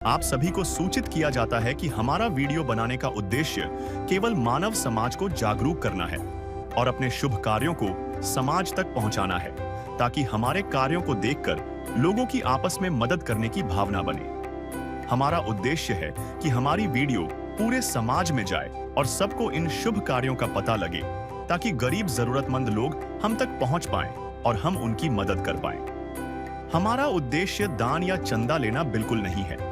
आप सभी को सूचित किया जाता है कि हमारा वीडियो बनाने का उद्देश्य केवल मानव समाज को जागरूक करना है और अपने शुभ कार्यों को समाज तक पहुंचाना है, ताकि हमारे कार्यों को देखकर लोगों की आपस में मदद करने की भावना बने। हमारा उद्देश्य है कि हमारी वीडियो पूरे समाज में जाए और सबको इन शुभ कार्यों का पता लगे, ताकि गरीब जरूरतमंद लोग हम तक पहुंच पाएं और हम उनकी मदद कर पाएं। हमारा उद्देश्य दान या चंदा लेना बिल्कुल नहीं है।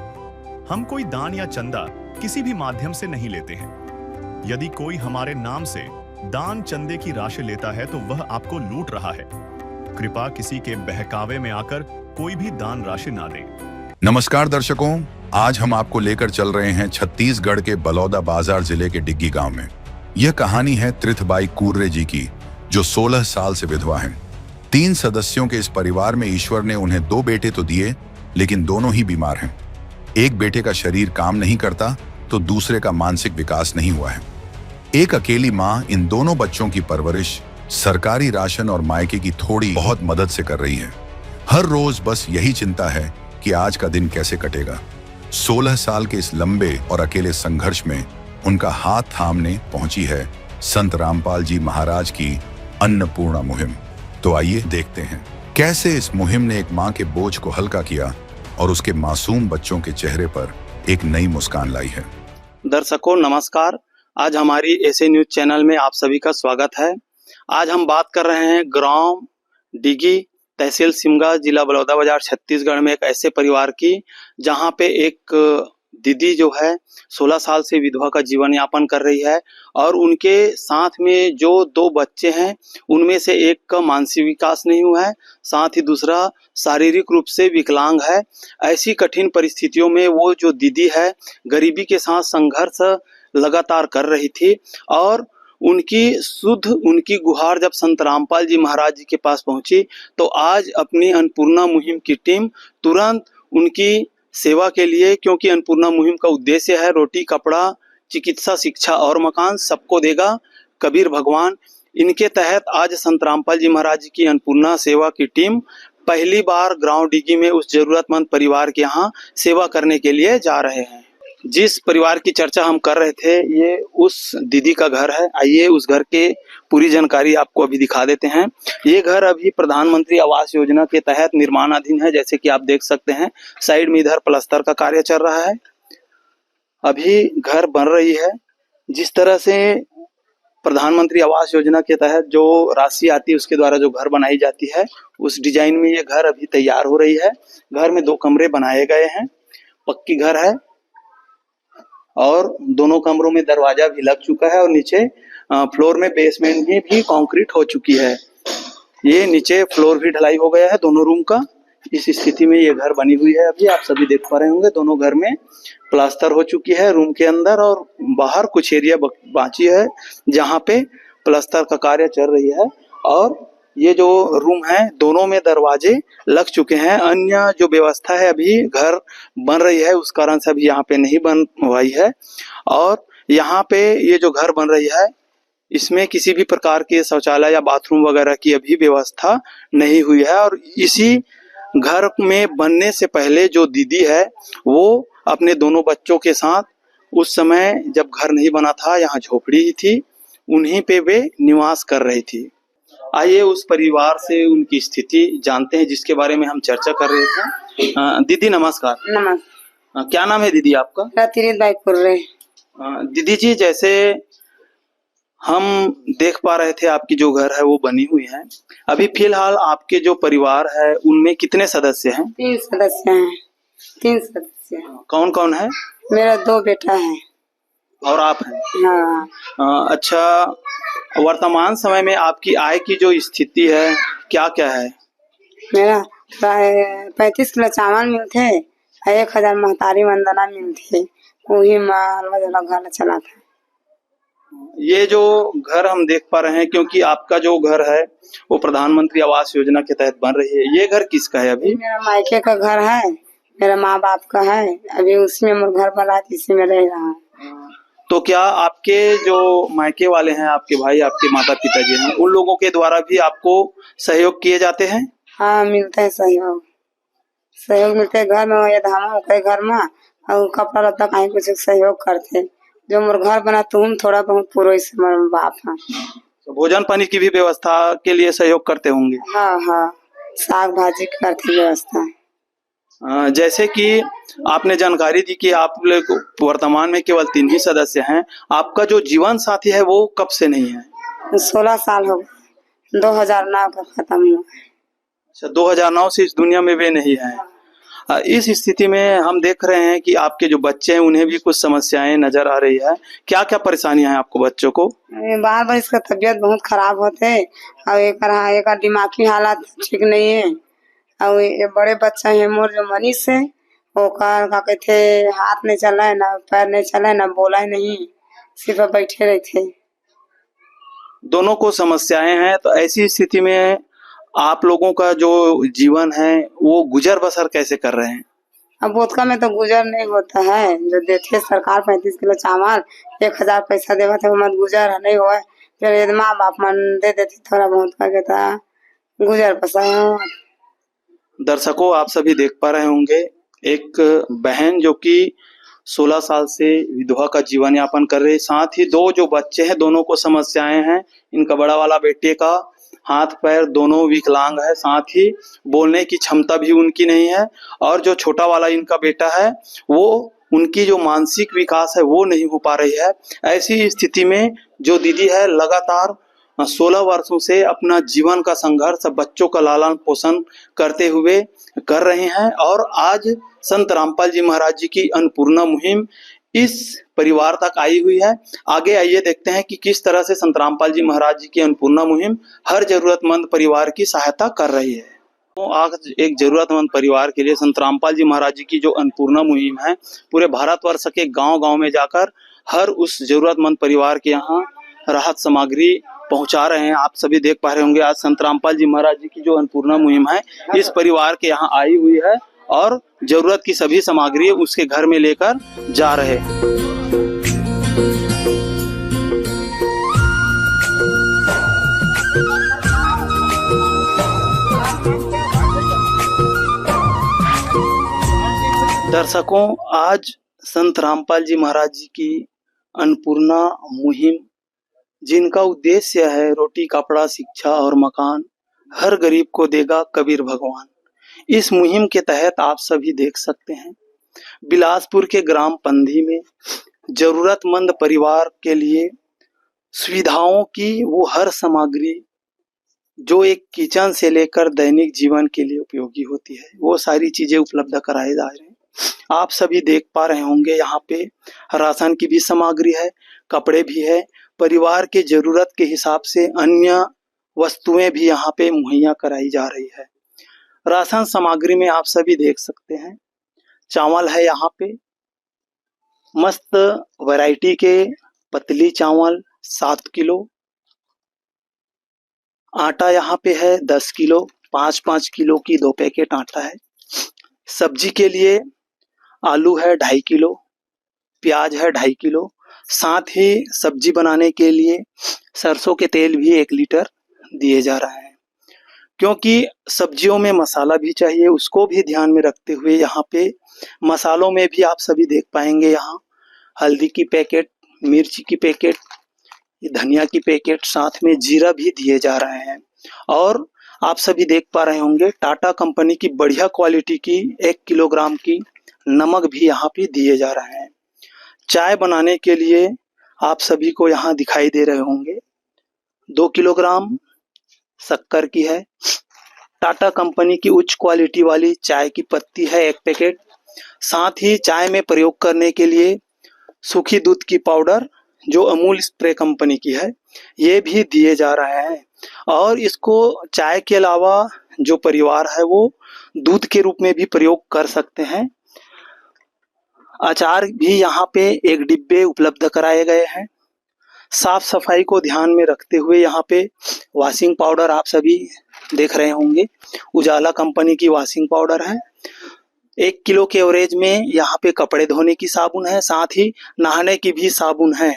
हम कोई दान या चंदा किसी भी माध्यम से नहीं लेते हैं। यदि कोई हमारे नाम से दान चंदे की राशि लेता है तो वह आपको लूट रहा है। कृपया किसी के बहकावे में आकर कोई भी दान राशि ना दें। नमस्कार दर्शकों, आज हम आपको लेकर चल रहे हैं छत्तीसगढ़ के बलौदा बाजार जिले के डिग्गी गांव में। यह कहानी है त्रिथबाई कुर्रे जी की, जो 16 साल से विधवा हैं। 3 सदस्यों के इस परिवार में ईश्वर ने उन्हें 2 बेटे तो दिए, लेकिन दोनों ही बीमार हैं। एक बेटे का शरीर काम नहीं करता तो दूसरे का मानसिक विकास नहीं हुआ है। एक अकेली माँ इन दोनों बच्चों की परवरिश सरकारी राशन और मायके की थोड़ी बहुत मदद से कर रही है। हर रोज बस यही चिंता है कि आज का दिन कैसे कटेगा। 16 साल के इस लंबे और अकेले संघर्ष में उनका हाथ थामने पहुंची है संत रामपाल जी महाराज की अन्नपूर्णा मुहिम। तो आइए देखते हैं कैसे इस मुहिम ने एक माँ के बोझ को हल्का किया और उसके मासूम बच्चों के चेहरे पर एक नई मुस्कान लाई है। दर्शकों नमस्कार, आज हमारी ऐसे न्यूज चैनल में आप सभी का स्वागत है। आज हम बात कर रहे हैं ग्राम डिग्गी, तहसील सिमगा, जिला बलौदाबाजार, छत्तीसगढ़ में एक ऐसे परिवार की जहां पे एक दीदी जो है 16 साल से विधवा का जीवन यापन कर रही है और उनके साथ में जो 2 बच्चे हैं उनमें से एक का मानसिक विकास नहीं हुआ है, साथ ही दूसरा शारीरिक रूप से विकलांग है। ऐसी कठिन परिस्थितियों में वो जो दीदी है गरीबी के साथ संघर्ष लगातार कर रही थी और उनकी गुहार जब संत रामपाल जी महाराज जी के पास पहुंची तो आज अपनी अन्नपूर्णा मुहिम की टीम तुरंत उनकी सेवा के लिए, क्योंकि अन्नपूर्णा मुहिम का उद्देश्य है रोटी, कपड़ा, चिकित्सा, शिक्षा और मकान सबको देगा कबीर भगवान। इनके तहत आज संत रामपाल जी महाराज जी की अन्नपूर्णा सेवा की टीम पहली बार गांव डिग्गी में उस जरूरतमंद परिवार के यहाँ सेवा करने के लिए जा रहे हैं। जिस परिवार की चर्चा हम कर रहे थे ये उस दीदी का घर है। आइए उस घर के पूरी जानकारी आपको अभी दिखा देते हैं। ये घर अभी प्रधानमंत्री आवास योजना के तहत निर्माणाधीन है, जैसे कि आप देख सकते हैं। साइड में इधर प्लास्टर का कार्य चल रहा है, अभी घर बन रही है। जिस तरह से प्रधानमंत्री आवास योजना के तहत जो राशि आती है उसके द्वारा जो घर बनाई जाती है उस डिजाइन में ये घर अभी तैयार हो रही है। घर में 2 कमरे बनाए गए हैं, पक्की घर है और दोनों कमरों में दरवाजा भी लग चुका है और नीचे फ्लोर में बेसमेंट में भी कंक्रीट हो चुकी है। ये नीचे फ्लोर भी ढलाई हो गया है दोनों रूम का। इस स्थिति में ये घर बनी हुई है। अभी आप सभी देख पा रहे होंगे दोनों घर में प्लास्टर हो चुकी है रूम के अंदर, और बाहर कुछ एरिया बाकी है जहाँ पे प्लास्टर का कार्य चल रही है। और ये जो रूम है दोनों में दरवाजे लग चुके हैं। अन्य जो व्यवस्था है अभी घर बन रही है उस कारण से अभी यहाँ पे नहीं बन हुई है। और यहाँ पे ये जो घर बन रही है इसमें किसी भी प्रकार के शौचालय या बाथरूम वगैरह की अभी व्यवस्था नहीं हुई है। और इसी घर में बनने से पहले जो दीदी है वो अपने दोनों बच्चों के साथ उस समय जब घर नहीं बना था यहाँ झोपड़ी ही थी, उन्हीं पे वे निवास कर रही थी। आइए उस परिवार से उनकी स्थिति जानते हैं जिसके बारे में हम चर्चा कर रहे थे। दीदी नमस्कार। नमस्कार। क्या नाम है दीदी आपका? त्रिथबाई कुर्रे। दीदी जी, जैसे हम देख पा रहे थे आपकी जो घर है वो बनी हुई है, अभी फिलहाल आपके जो परिवार है उनमें कितने सदस्य हैं? 3 सदस्य हैं। 3 सदस्य। कौन कौन है? मेरा 2 बेटा है और आप हैं? हाँ। अच्छा, वर्तमान समय में आपकी आय की जो स्थिति है क्या क्या है? मेरा 35 किलो चावल मिलते, 1000 महतारी वंदना मिलती, वही माल घर चला था। ये जो घर हम देख पा रहे हैं, क्योंकि आपका जो घर है वो प्रधानमंत्री आवास योजना के तहत बन रही है, ये घर किसका है? अभी मेरा मायके का घर है, मेरा माँ बाप का है। अभी उसमें मेरा घर बना इसी में रह रहा है। तो क्या आपके जो मायके वाले हैं, आपके भाई, आपके माता पिताजी हैं, उन लोगों के द्वारा भी आपको सहयोग किए जाते हैं? हाँ, मिलते है सहयोग मिलते है। घर में धामा के घर में और कपड़ा लत्ता कहीं कुछ सहयोग करते। जो मोर घर बना तुम थोड़ा बहुत पूरा इस मोर बाप है। तो भोजन पानी की भी व्यवस्था के लिए सहयोग करते होंगे। हाँ हाँ, साग भाजी की करते व्यवस्था। जैसे कि आपने जानकारी दी कि आप लोग वर्तमान में केवल 3 ही सदस्य हैं, आपका जो जीवन साथी है वो कब से नहीं है? 16 साल हो गए, 2009 का खत्म हुआ। अच्छा, 2009 से इस दुनिया में वे नहीं है। इस स्थिति में हम देख रहे हैं कि आपके जो बच्चे हैं उन्हें भी कुछ समस्याएं नजर आ रही है। क्या क्या परेशानियां हैं आपको बच्चों को? बार बार इसका तबीयत बहुत खराब होते और एक दिमागी हालत ठीक नहीं है। और ये बड़े बच्चा है मोर जो मनीष है, ओकर का कहते हाथ नहीं चला है, ना पैर नहीं चला है, ना बोला है नहीं, सिर्फ बैठे रहते। दोनों को समस्याएं हैं, तो ऐसी स्थिति में आप लोगों का जो जीवन है वो गुजर बसर कैसे कर रहे हैं? अब वोदका में तो गुजर नहीं होता है। जो देते सरकार 35 किलो चावल 1000 पैसा देवा थे, मत गुजर नहीं हुआ। फिर माँ बाप मन दे देते थोड़ा बहुत करके था गुजर बसर। दर्शकों, आप सभी देख पा रहे होंगे एक बहन जो कि 16 साल से विधवा का जीवन यापन कर रही है। साथ ही 2 जो बच्चे हैं, दोनों को समस्याएं हैं। इनका बड़ा वाला बेटे का हाथ पैर दोनों विकलांग है, साथ ही बोलने की क्षमता भी उनकी नहीं है। और जो छोटा वाला इनका बेटा है वो उनकी जो मानसिक विकास है वो नहीं हो पा रही है। ऐसी स्थिति में जो दीदी है लगातार 16 वर्षों से अपना जीवन का संघर्ष बच्चों का लालन पोषण करते हुए कर रहे हैं। और आज संत रामपाल जी महाराज जी की अन्नपूर्णा मुहिम इस परिवार तक आई हुई है। आगे आइए देखते हैं कि किस तरह से संत रामपाल जी महाराज जी की अन्नपूर्णा मुहिम हर जरूरतमंद परिवार की सहायता कर रही है। तो आज एक जरूरतमंद परिवार के लिए संत रामपाल जी महाराज जी की जो अन्नपूर्णा मुहिम है पूरे भारतवर्ष के गांव-गांव में जाकर हर उस जरूरतमंद परिवार के यहाँ राहत सामग्री पहुंचा रहे हैं। आप सभी देख पा रहे होंगे आज संत रामपाल जी महाराज जी की जो अन्नपूर्णा मुहिम है इस परिवार के यहाँ आई हुई है और जरूरत की सभी सामग्री उसके घर में लेकर जा रहे हैं। दर्शकों, आज संत रामपाल जी महाराज जी की अन्नपूर्णा मुहिम जिनका उद्देश्य है रोटी कपड़ा शिक्षा और मकान, हर गरीब को देगा कबीर भगवान। इस मुहिम के तहत आप सभी देख सकते हैं बिलासपुर के ग्राम पंधी में जरूरतमंद परिवार के लिए सुविधाओं की वो हर सामग्री जो एक किचन से लेकर दैनिक जीवन के लिए उपयोगी होती है वो सारी चीजें उपलब्ध कराए जा रहे हैं। आप सभी देख पा रहे होंगे यहाँ पे राशन की भी सामग्री है, कपड़े भी है, परिवार के जरूरत के हिसाब से अन्य वस्तुएं भी यहाँ पे मुहैया कराई जा रही है। राशन सामग्री में आप सभी देख सकते हैं चावल है यहाँ पे मस्त वैरायटी के पतली चावल 7 किलो, आटा यहाँ पे है 10 किलो, 5-5 किलो की 2 पैकेट आटा है। सब्जी के लिए आलू है 2.5 किलो, प्याज है 2.5 किलो, साथ ही सब्जी बनाने के लिए सरसों के तेल भी 1 लीटर दिए जा रहे हैं। क्योंकि सब्जियों में मसाला भी चाहिए उसको भी ध्यान में रखते हुए यहाँ पे मसालों में भी आप सभी देख पाएंगे यहाँ हल्दी की पैकेट, मिर्ची की पैकेट, धनिया की पैकेट, साथ में जीरा भी दिए जा रहे हैं। और आप सभी देख पा रहे होंगे टाटा कंपनी की बढ़िया क्वालिटी की 1 किलोग्राम की नमक भी यहाँ पे दिए जा रहे हैं। चाय बनाने के लिए आप सभी को यहाँ दिखाई दे रहे होंगे 2 किलोग्राम शक्कर की है। टाटा कंपनी की उच्च क्वालिटी वाली चाय की पत्ती है 1 पैकेट। साथ ही चाय में प्रयोग करने के लिए सूखी दूध की पाउडर जो अमूल स्प्रे कंपनी की है ये भी दिए जा रहे हैं। और इसको चाय के अलावा जो परिवार है वो दूध के रूप में भी प्रयोग कर सकते हैं। अचार भी यहाँ पे 1 डिब्बे उपलब्ध कराए गए हैं। साफ सफाई को ध्यान में रखते हुए यहाँ पे वॉशिंग पाउडर आप सभी देख रहे होंगे उजाला कंपनी की वॉशिंग पाउडर है। 1 किलो के एवरेज में यहाँ पे कपड़े धोने की साबुन है, साथ ही नहाने की भी साबुन है।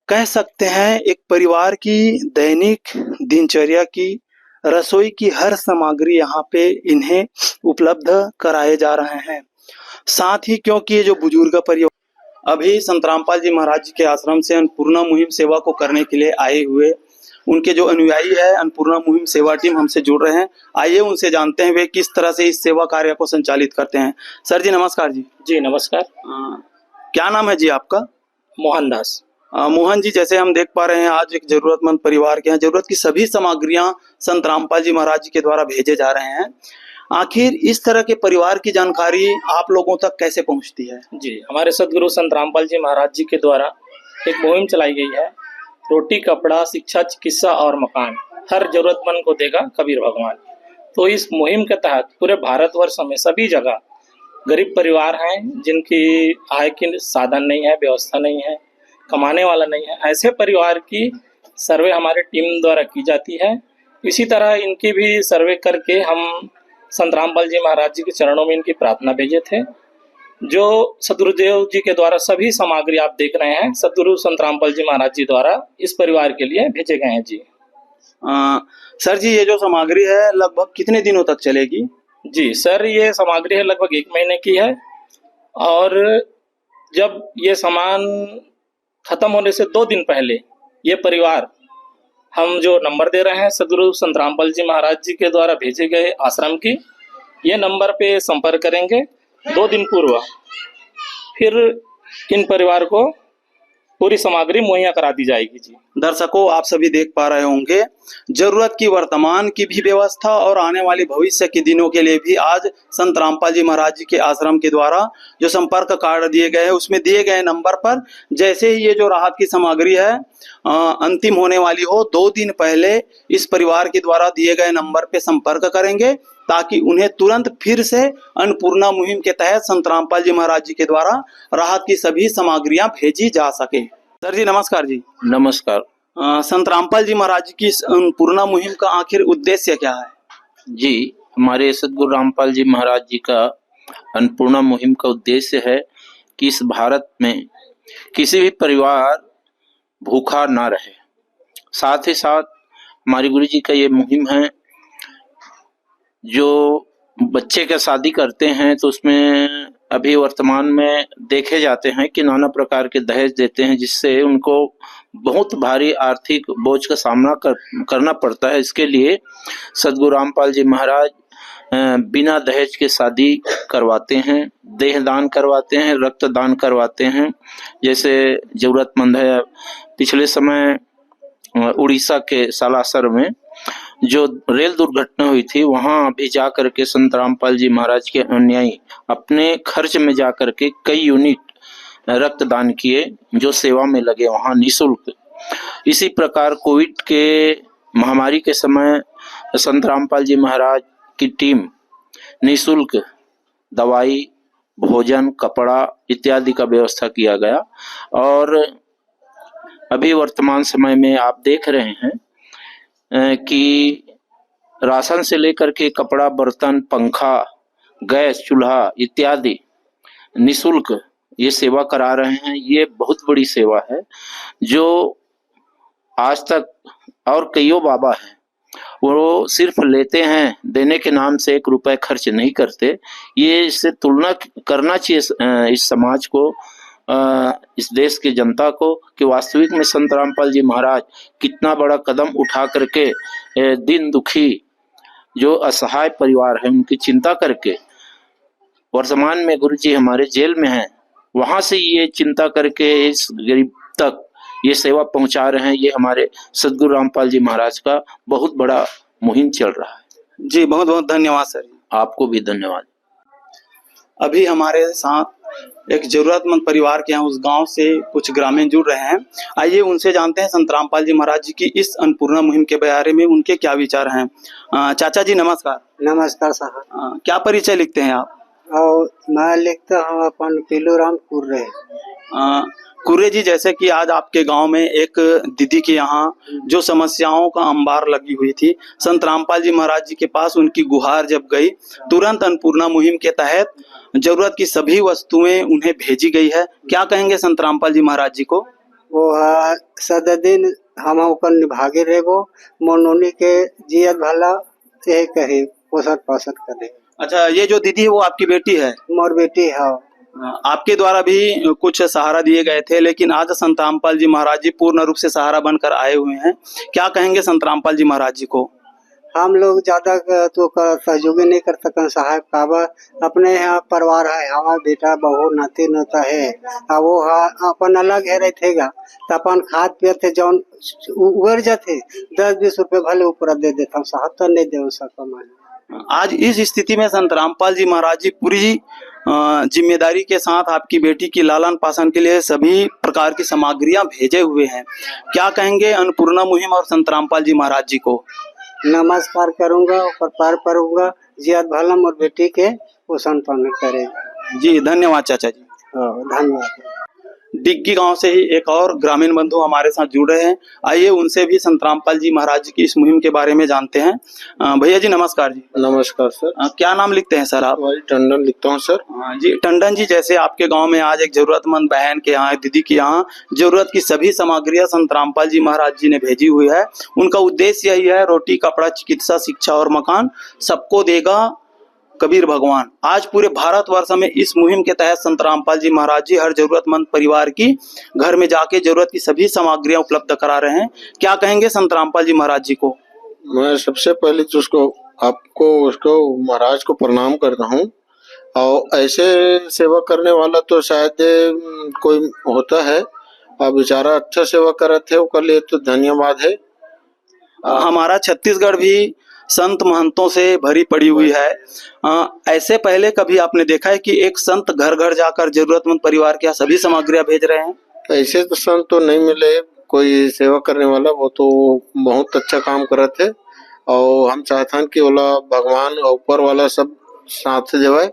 कह सकते हैं एक परिवार की दैनिक दिनचर्या की रसोई की हर सामग्री यहाँ पे इन्हें उपलब्ध कराए जा रहे हैं। साथ ही क्योंकि ये जो बुजुर्ग परिवार अभी संत रामपाल जी महाराज जी के आश्रम से अन्नपूर्णा मुहिम सेवा को करने के लिए आए हुए उनके जो अनुयायी है अन्नपूर्णा मुहिम सेवा टीम हमसे जुड़ रहे हैं। आइए उनसे जानते हैं वे किस तरह से इस सेवा कार्य को संचालित करते हैं। सर जी नमस्कार जी। जी नमस्कार। क्या नाम है जी आपका? मोहनदास। मोहन जी, जैसे हम देख पा रहे हैं आज एक जरूरतमंद परिवार के यहाँ जरूरत की सभी सामग्रियां संत रामपाल जी महाराज जी के द्वारा भेजे जा रहे हैं। आखिर इस तरह के परिवार की जानकारी आप लोगों तक कैसे पहुंचती है? जी, हमारे सदगुरु संत रामपाल जी महाराज जी के द्वारा एक मुहिम चलाई गई है, रोटी कपड़ा शिक्षा चिकित्सा और मकान हर जरूरतमंद को देगा कबीर भगवान। तो इस मुहिम के तहत पूरे भारतवर्ष में सभी जगह गरीब परिवार हैं जिनकी आय की साधन नहीं है, व्यवस्था नहीं है, कमाने वाला नहीं है, ऐसे परिवार की सर्वे हमारी टीम द्वारा की जाती है। इसी तरह इनकी भी सर्वे करके हम संत रामपाल जी महाराज जी के चरणों में इनकी प्रार्थना भेजे थे, जो सदगुरुदेव जी के द्वारा सभी सामग्री आप देख रहे हैं सदगुरु संत रामपाल जी महाराज जी द्वारा इस परिवार के लिए भेजे गए हैं जी। सर जी, ये जो सामग्री है लगभग कितने दिनों तक चलेगी? जी सर, ये सामग्री है लगभग 1 महीने की है और जब ये सामान खत्म होने से 2 दिन पहले ये परिवार हम जो नंबर दे रहे हैं सदगुरु संत रामपाल जी महाराज जी के द्वारा भेजे गए आश्रम की, ये नंबर पे संपर्क करेंगे 2 दिन पूर्व, फिर इन परिवार को पूरी सामग्री मुहैया करा दी जाएगी जी। दर्शकों, आप सभी देख पा रहे होंगे जरूरत की वर्तमान की भी व्यवस्था और आने वाले भविष्य के दिनों के लिए भी आज संत रामपाल जी महाराज जी के आश्रम के द्वारा जो संपर्क कार्ड दिए गए हैं उसमें दिए गए नंबर पर जैसे ही ये जो राहत की सामग्री है अंतिम होने वाली हो 2 दिन पहले इस परिवार के द्वारा दिए गए नंबर पे संपर्क करेंगे ताकि उन्हें तुरंत फिर से अन्नपूर्णा मुहिम के तहत संत रामपाल जी महाराज जी के द्वारा राहत की सभी सामग्रियां भेजी जा सके। सर जी नमस्कार जी। नमस्कार। संत रामपाल जी महाराज जी की इस अन्नपूर्णा मुहिम का आखिर उद्देश्य क्या है? जी, हमारे सदगुरु रामपाल जी महाराज जी का अन्नपूर्णा मुहिम का उद्देश्य है कि इस भारत में किसी भी परिवार भूखा ना रहे। साथ ही साथ हमारे गुरु जी का ये मुहिम है, जो बच्चे का शादी करते हैं तो उसमें अभी वर्तमान में देखे जाते हैं कि नाना प्रकार के दहेज देते हैं, जिससे उनको बहुत भारी आर्थिक बोझ का सामना करना पड़ता है। इसके लिए सदगुरु रामपाल जी महाराज बिना दहेज के शादी करवाते हैं, देह दान करवाते हैं, रक्त दान करवाते हैं। जैसे जरूरतमंद है, पिछले समय उड़ीसा के सालासर में जो रेल दुर्घटना हुई थी, वहां भी जा करके संत रामपाल जी महाराज के अनुयायी अपने खर्च में जा करके कई यूनिट रक्तदान किए, जो सेवा में लगे वहां निःशुल्क। इसी प्रकार कोविड के महामारी के समय संत रामपाल जी महाराज की टीम निःशुल्क दवाई, भोजन, कपड़ा इत्यादि का व्यवस्था किया गया। और अभी वर्तमान समय में आप देख रहे हैं कि राशन से लेकर के कपड़ा, बर्तन, पंखा, गैस, चूल्हा इत्यादि निःशुल्क ये सेवा करा रहे हैं। ये बहुत बड़ी सेवा है जो आज तक और कईयों बाबा हैं वो सिर्फ लेते हैं, देने के नाम से 1 रुपए खर्च नहीं करते। ये इससे तुलना करना चाहिए इस समाज को, इस देश की जनता को, कि वास्तविक में संत रामपाल जी महाराज कितना बड़ा कदम उठा करके दिन दुखी जो असहाय परिवार है उनकी चिंता करके, वर्तमान में गुरु जी हमारे जेल में हैं, वहां से ये चिंता करके इस गरीब तक ये सेवा पहुंचा रहे हैं। ये हमारे सदगुरु रामपाल जी महाराज का बहुत बड़ा मुहिम चल रहा है जी। बहुत बहुत धन्यवाद सर। आपको भी धन्यवाद। अभी हमारे साथ एक जरूरतमंद परिवार के यहाँ उस गांव से कुछ ग्रामीण जुड़ रहे हैं। आइए उनसे जानते हैं संत रामपाल जी महाराज जी की इस अन्नपूर्णा मुहिम के बारे में उनके क्या विचार हैं। चाचा जी नमस्कार। नमस्कार साहब। क्या परिचय लिखते हैं आप? और मैं लिखता हूँ अपन पीलूराम कुर्रे। कुर्रे जी, जैसे कि आज आपके गांव में एक दीदी के यहाँ जो समस्याओं का अंबार लगी हुई थी, संत रामपाल जी महाराज जी के पास उनकी गुहार जब गई, तुरंत अन्नपूर्णा मुहिम के तहत जरूरत की सभी वस्तुएं उन्हें भेजी गई है। क्या कहेंगे संत रामपाल जी महाराज जी को? वो सददिन हम ओकर निभागे रेगो मोनोनी के जियत भला यही कहे पोषण पाषण करे। अच्छा, ये जो दीदी है वो आपकी बेटी है? मोर बेटी है। आपके द्वारा भी कुछ सहारा दिए गए थे, लेकिन आज संत रामपाल जी महाराज जी पूर्ण रूप से सहारा बनकर आए हुए हैं। क्या कहेंगे संत रामपाल जी महाराज जी को? हम लोग ज्यादा तो सहयोगी नहीं कर सकते साहब काबा अपने यहाँ परिवार है, हमारा बेटा बहू नाती नोता है, वो अपन अलग है रहेगा तो अपन खाद पीते जौन उगर जाते 10-20 रुपए भले ऊपर दे देता हूँ साहब, तो नहीं दे सकता। आज इस स्थिति में संत रामपाल जी महाराज जी पूरी जिम्मेदारी के साथ आपकी बेटी की लालन पालन के लिए सभी प्रकार की सामग्रियां भेजे हुए हैं। क्या कहेंगे अन्नपूर्णा मुहिम और संत रामपाल जी महाराज जी को? नमस्कार करूंगा और पार परूंगा, जियाद भलम और बेटी के पोषण पालन करेगा। जी धन्यवाद चाचा जी। धन्यवाद। डिग्गी गांव से ही एक और ग्रामीण बंधु हमारे साथ जुड़ रहे हैं। आइए उनसे भी संत रामपाल जी महाराज जी की इस मुहिम के बारे में जानते हैं। भैया जी नमस्कार जी। नमस्कार सर। क्या नाम लिखते हैं सर आप? टंडन लिखता हूँ सर। जी टंडन जी, जैसे आपके गांव में आज एक जरूरतमंद बहन के यहाँ, दीदी के यहाँ जरूरत की सभी सामग्रियां संत रामपाल जी महाराज जी ने भेजी हुई है। उनका उद्देश्य यही है, रोटी कपड़ा चिकित्सा शिक्षा और मकान सबको देगा कबीर भगवान। आज पूरे भारतवर्ष में इस मुहिम के तहत संत रामपाल जी महाराज जी हर जरूरतमंद परिवार की घर में जाके जरूरत की सभी सामग्रियां उपलब्ध करा रहे हैं। क्या कहेंगे संत रामपाल जी महाराज जी को? मैं सबसे पहले तो उसको महाराज को प्रणाम करता हूँ, और ऐसे सेवा करने वाला तो शायद कोई होता है, और बेचारा अच्छा सेवा कर रहे थे, उसके लिए तो धन्यवाद है। हमारा छत्तीसगढ़ भी संत महंतों से भरी पड़ी हुई है। ऐसे पहले कभी आपने देखा है कि एक संत घर घर जाकर जरूरतमंद परिवार के यहाँ सभी सामग्रियां भेज रहे हैं? ऐसे तो संत तो नहीं मिले कोई सेवा करने वाला, वो तो बहुत अच्छा काम कर रहे थे, और हम चाहते हैं कि बोला भगवान ऊपर वाला सब साथ देवे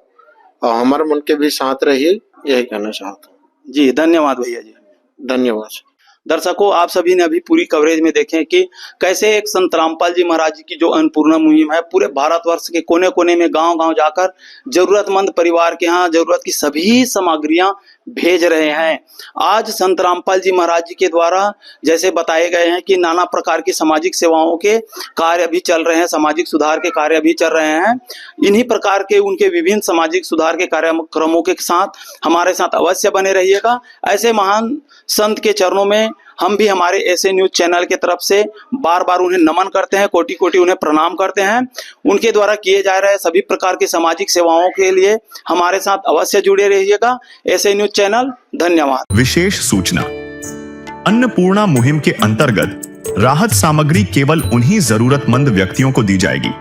और हमारे मन के भी साथ रहिए, यही कहना चाहता हूँ। जी धन्यवाद भैया जी। धन्यवाद। दर्शकों, आप सभी ने अभी पूरी कवरेज में देखें कि कैसे एक संत रामपाल जी महाराज जी की जो अन्नपूर्णा मुहिम है पूरे भारतवर्ष के कोने कोने में गांव-गांव जाकर जरूरतमंद परिवार के यहाँ जरूरत की सभी सामग्रियां भेज रहे हैं। आज संत रामपाल जी महाराज जी के द्वारा जैसे बताए गए हैं कि नाना प्रकार की सामाजिक सेवाओं के कार्य भी चल रहे हैं, सामाजिक सुधार के कार्य भी चल रहे हैं। इन्हीं प्रकार के उनके विभिन्न सामाजिक सुधार के कार्यक्रमों के साथ हमारे साथ अवश्य बने रहिएगा। ऐसे महान संत के चरणों में हम भी हमारे ऐसे न्यूज चैनल के तरफ से बार बार उन्हें नमन करते हैं, कोटि कोटि उन्हें प्रणाम करते हैं। उनके द्वारा किए जा रहे सभी प्रकार की सामाजिक सेवाओं के लिए हमारे साथ अवश्य जुड़े रहिएगा। ऐसे न्यूज चैनल, धन्यवाद। विशेष सूचना, अन्नपूर्णा मुहिम के अंतर्गत राहत सामग्री केवल उन्हीं जरूरतमंद व्यक्तियों को दी जाएगी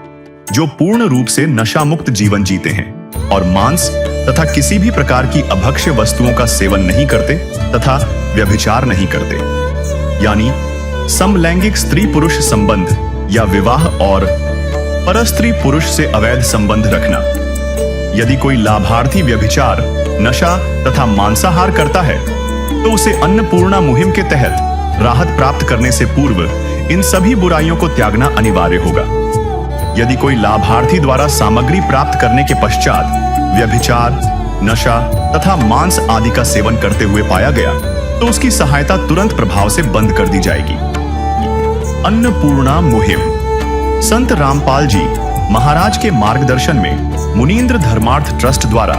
जो पूर्ण रूप से नशा मुक्त जीवन जीते हैं और मांस तथा किसी भी प्रकार की अभक्ष्य वस्तुओं का सेवन नहीं करते तथा व्यभिचार नहीं करते, यानी समलैंगिक स्त्री पुरुष संबंध या विवाह और परस्त्री पुरुष से अवैध संबंध रखना। यदि कोई लाभार्थी व्यभिचार, नशा तथा मांसाहार करता है तो उसे अन्नपूर्णा मुहिम के तहत राहत प्राप्त करने से पूर्व इन सभी बुराइयों को त्यागना अनिवार्य होगा। यदि कोई लाभार्थी द्वारा सामग्री प्राप्त करने के पश्चात व्यभिचार, नशा तथा मांस आदि का सेवन करते हुए पाया गया तो उसकी सहायता तुरंत प्रभाव से बंद कर दी जाएगी। अन्नपूर्णा मुहिम संत रामपाल जी महाराज के मार्गदर्शन में मुनीन्द्र धर्मार्थ ट्रस्ट द्वारा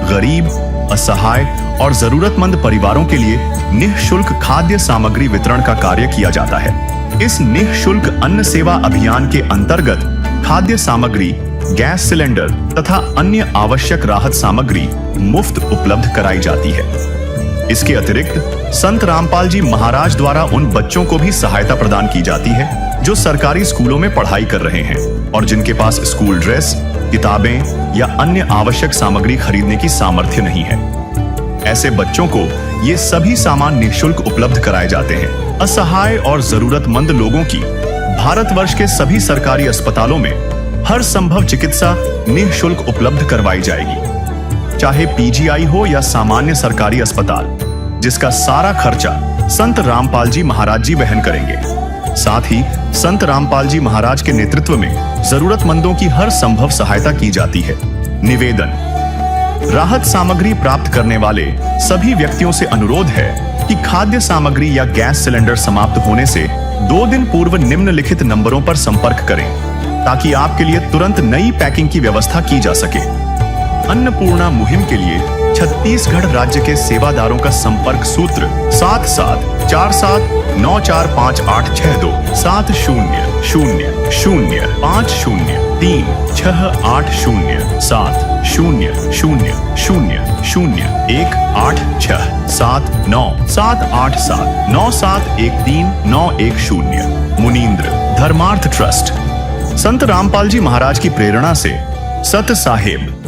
गरीब, असहाय और जरूरतमंद परिवारों के लिए निःशुल्क खाद्य सामग्री वितरण का कार्य किया जाता है। इस निःशुल्क अन्न सेवा अभियान के अंतर्गत खाद्य सामग्री, गैस सिलेंडर तथा अन्य आवश्यक राहत सामग्री मुफ्त उपलब्ध कराई जाती है। इसके अतिरिक्त संत रामपाल जी महाराज द्वारा उन बच्चों को भी सहायता प्रदान की जाती है जो सरकारी स्कूलों में पढ़ाई कर रहे हैं और जिनके पास स्कूल ड्रेस, किताबें या अन्य आवश्यक सामग्री खरीदने की सामर्थ्य नहीं है। ऐसे बच्चों को ये सभी सामान निःशुल्क उपलब्ध कराए जाते हैं। असहाय और जरूरतमंद लोगों की भारतवर्ष के सभी सरकारी अस्पतालों में हर संभव चिकित्सा निःशुल्क उपलब्ध करवाई जाएगी, चाहे पीजीआई हो या सामान्य सरकारी अस्पताल, जिसका सारा खर्चा संत रामपाल जी महाराज जी वहन करेंगे। साथ ही संत रामपाल जी महाराज के नेतृत्व में जरूरतमंदों की हर संभव सहायता की जाती है। निवेदन, राहत सामग्री प्राप्त करने वाले सभी व्यक्तियों से अनुरोध है कि खाद्य सामग्री या गैस सिलेंडर समाप्त होने से 2 दिन पूर्व निम्नलिखित नंबरों पर संपर्क करें। ताकि आपके लिए तुरंत नई पैकिंग की व्यवस्था की जा सके। अन्नपूर्णा मुहिम के लिए छत्तीसगढ़ राज्य के सेवादारों का संपर्क सूत्र 7747945862 70005008097813978713 मुनींद्र धर्मार्थ ट्रस्ट। संत रामपाल जी महाराज की प्रेरणा से सत साहेब